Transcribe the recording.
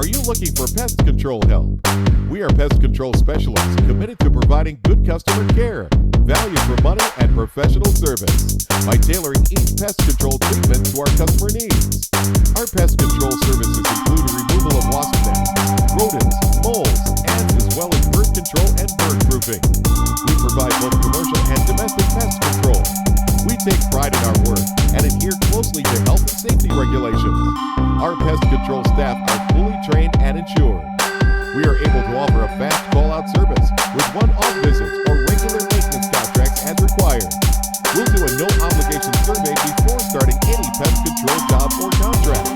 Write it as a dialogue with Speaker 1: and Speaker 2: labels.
Speaker 1: Are you looking for pest control help? We are pest control specialists committed to providing good customer care, value for money, and professional service by tailoring each pest control treatment to our customer needs. Our pest control services include the removal of wasp nests, rodents, moles, ants, as well as bird control and bird proofing. We provide both commercial and domestic pest control. We take pride in our work and adhere closely to health and safety regulations. Our pest control staff are fully trained and insured. We are able to offer a fast call-out service with one-off visits or regular maintenance contracts as required. We'll do a no-obligation survey before starting any pest control job or contract.